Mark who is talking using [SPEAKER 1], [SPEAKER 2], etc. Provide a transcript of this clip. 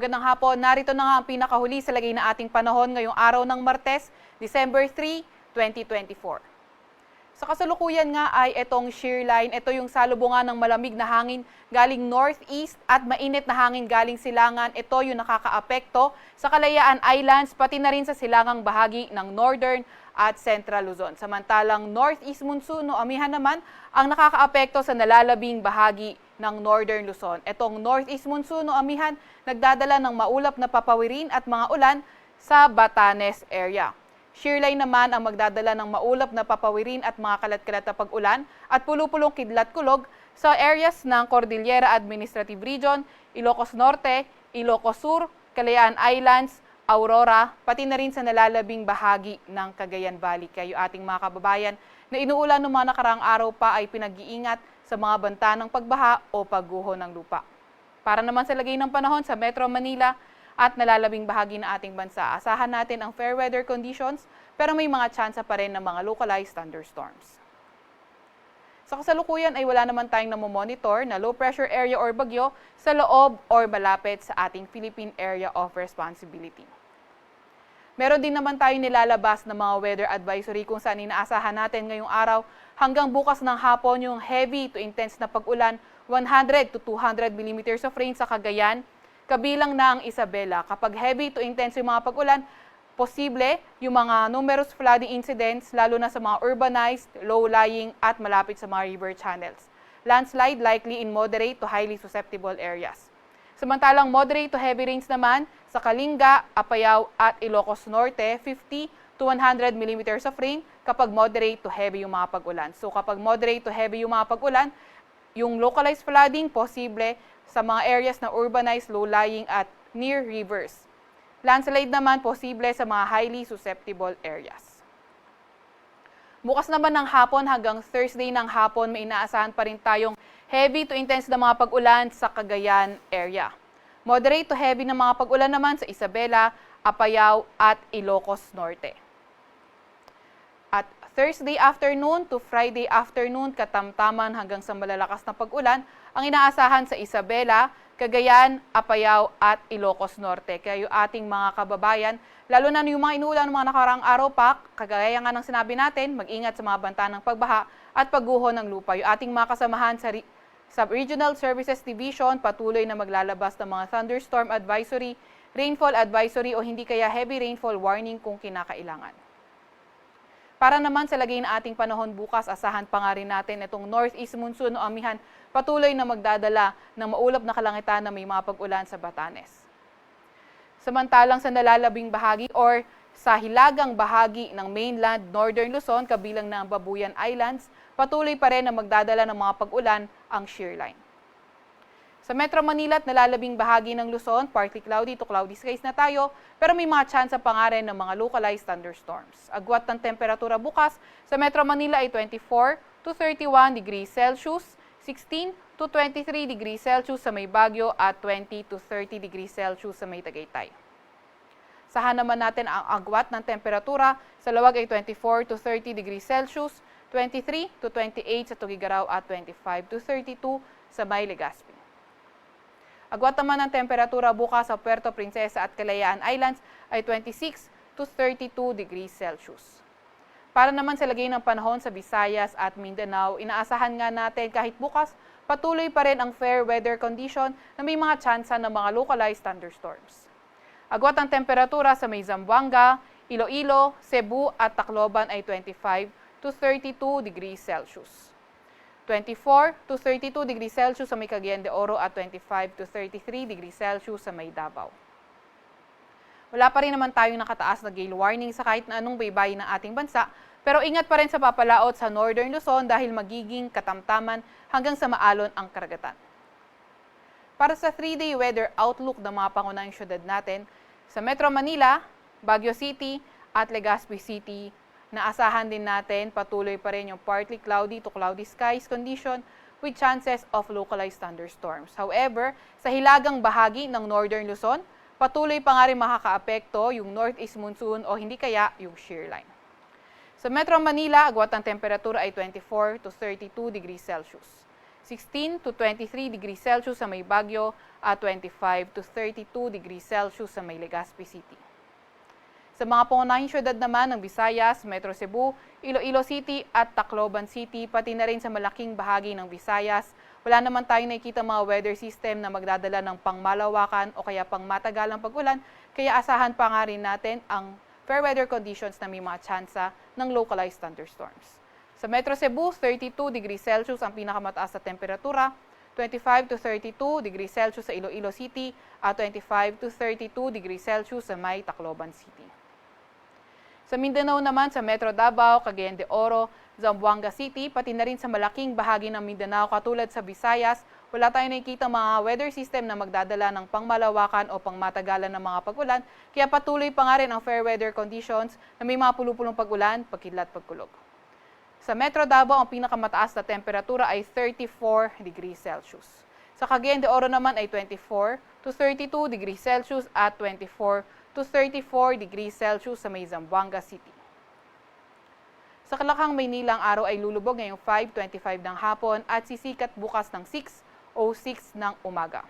[SPEAKER 1] Magandang hapon, narito na nga ang pinakahuli sa lagay na ating panahon ngayong araw ng Martes, December 3, 2024. Sa kasalukuyan nga ay itong shear line, ito yung salubungan ng malamig na hangin galing northeast at mainit na hangin galing silangan. Ito yung nakakaapekto sa Kalayaan Islands pati na rin sa silangang bahagi ng northern at central Luzon. Samantalang northeast monsoon o amihan naman ang nakakaapekto sa nalalabing bahagi ng northern Luzon. Itong northeast monsoon o amihan nagdadala ng maulap na papawirin at mga ulan sa Batanes area. Shear line naman ang magdadala ng maulap na papawirin at mga kalat-kalat na pag-ulan at pulo-pulong kidlat-kulog sa areas ng Cordillera Administrative Region, Ilocos Norte, Ilocos Sur, Kalayaan Islands, Aurora, pati na rin sa nalalabing bahagi ng Cagayan Valley. Kayo ating mga kababayan na inuulan ng mga nakaraang araw pa ay pinag-iingat sa mga banta ng pagbaha o pagguho ng lupa. Para naman sa lagay ng panahon sa Metro Manila at nalalabing bahagi ng ating bansa, asahan natin ang fair weather conditions pero may mga tsansa pa rin ng mga localized thunderstorms. Sa kasalukuyan ay wala naman tayong namomonitor na low pressure area or bagyo sa loob or malapit sa ating Philippine Area of Responsibility. Meron din naman tayong nilalabas na mga weather advisory kung saan inaasahan natin ngayong araw hanggang bukas ng hapon yung heavy to intense na pag-ulan, 100 to 200 millimeters of rain sa Cagayan, kabilang na ang Isabela. Kapag heavy to intense yung mga pag-ulan, posible yung mga numerous flooding incidents lalo na sa mga urbanized, low-lying at malapit sa mga river channels. Landslide likely in moderate to highly susceptible areas. Samantalang moderate to heavy rains naman sa Kalinga, Apayao at Ilocos Norte, 50 to 100 millimeters of rain kapag moderate to heavy yung mga pag-ulan. So kapag moderate to heavy yung mga pag-ulan, yung localized flooding posible sa mga areas na urbanized, low-lying at near rivers. Landslide naman posible sa mga highly susceptible areas. Bukas naman ng hapon hanggang Thursday ng hapon, may inaasahan pa rin tayong heavy to intense na mga pag-ulan sa Cagayan area. Moderate to heavy na mga pag-ulan naman sa Isabela, Apayao at Ilocos Norte. At Thursday afternoon to Friday afternoon, katamtaman hanggang sa malalakas na pag-ulan, ang inaasahan sa Isabela, Cagayan, Apayao at Ilocos Norte. Kaya yung ating mga kababayan, lalo na yung mga inuulan ng mga nakaraang araw pa, kagaya nga ng sinabi natin, mag-ingat sa mga banta ng pagbaha at pagguho ng lupa. Yung ating mga kasamahan sa Regional Services Division, patuloy na maglalabas ng mga thunderstorm advisory, rainfall advisory o hindi kaya heavy rainfall warning kung kinakailangan. Para naman sa lagay na ating panahon bukas, asahan pa nga rin natin itong northeast monsoon o amihan patuloy na magdadala ng maulap na kalangitan na may mga pag-ulan sa Batanes. Samantalang sa nalalabing bahagi or sa hilagang bahagi ng mainland Northern Luzon, kabilang na ang Babuyan Islands, patuloy pa rin na magdadala ng mga pag-ulan ang shear line. Sa Metro Manila at nalalabing bahagi ng Luzon, partly cloudy to cloudy skies na tayo, pero may mga tsansa pa nga rin ng mga localized thunderstorms. Agwat ng temperatura bukas, sa Metro Manila ay 24 to 31 degrees Celsius, 16 to 23 degrees Celsius sa may Baguio at 20 to 30 degrees Celsius sa may Tagaytay. Sahan naman natin ang agwat ng temperatura, sa Lawag ay 24 to 30 degrees Celsius, 23 to 28 sa Tugigaraw at 25 to 32 sa may Legazpi. Agwat naman ng temperatura bukas sa Puerto Princesa at Kalayaan Islands ay 26 to 32 degrees Celsius. Para naman sa lagay ng panahon sa Visayas at Mindanao, inaasahan nga natin kahit bukas, patuloy pa rin ang fair weather condition na may mga tsansa ng mga localized thunderstorms. Agwat ang temperatura sa may Zamboanga, Iloilo, Cebu at Tacloban ay 25 to 32 degrees Celsius. 24 to 32 degrees Celsius sa may Cagayan de Oro at 25 to 33 degrees Celsius sa may Davao. Wala pa rin naman tayong nakataas na gale warning sa kahit na anong baybayin ng ating bansa, pero ingat pa rin sa papalaot sa Northern Luzon dahil magiging katamtaman hanggang sa maalon ang karagatan. Para sa 3-day weather outlook ng mga pangunahing syudad natin, sa Metro Manila, Baguio City at Legazpi City, naasahan din natin patuloy pa rin yung partly cloudy to cloudy skies condition with chances of localized thunderstorms. However, sa hilagang bahagi ng Northern Luzon, patuloy pa nga rin makakaapekto yung northeast monsoon o hindi kaya yung shear line. Sa Metro Manila, agwat ang temperatura ay 24 to 32 degrees Celsius. 16 to 23 degrees Celsius sa may Baguio at 25 to 32 degrees Celsius sa may Legazpi City. Sa mga pangunahing syudad naman ng Visayas, Metro Cebu, Iloilo City at Tacloban City, pati na rin sa malaking bahagi ng Visayas, wala naman tayong nakikita mga weather system na magdadala ng pangmalawakan o kaya pangmatagalang pag-ulan, kaya asahan pa nga rin natin ang fair weather conditions na may mga tsansa ng localized thunderstorms. Sa Metro Cebu, 32 degrees Celsius ang pinakamataas na temperatura, 25 to 32 degrees Celsius sa Iloilo City at 25 to 32 degrees Celsius sa may Tacloban City. Sa Mindanao naman, sa Metro Davao, Cagayan de Oro, Zamboanga City, pati na rin sa malaking bahagi ng Mindanao katulad sa Visayas, wala tayong nakikita mga weather system na magdadala ng pangmalawakan o pangmatagalan ng mga pag-ulan, kaya patuloy pa nga rin ang fair weather conditions na may mga pulupulong pag-ulan, pagkidlat, pagkulog. Sa Metro Davao, ang pinakamataas na temperatura ay 34 degrees Celsius. Sa Cagayan de Oro naman ay 24 to 32 degrees Celsius at 24 to 34 degrees Celsius sa may Zamboanga City. Sa Kalakhang, Maynila, ang araw ay lulubog ngayong 5:25 ng hapon at sisikat bukas ng 6:06 ng umaga.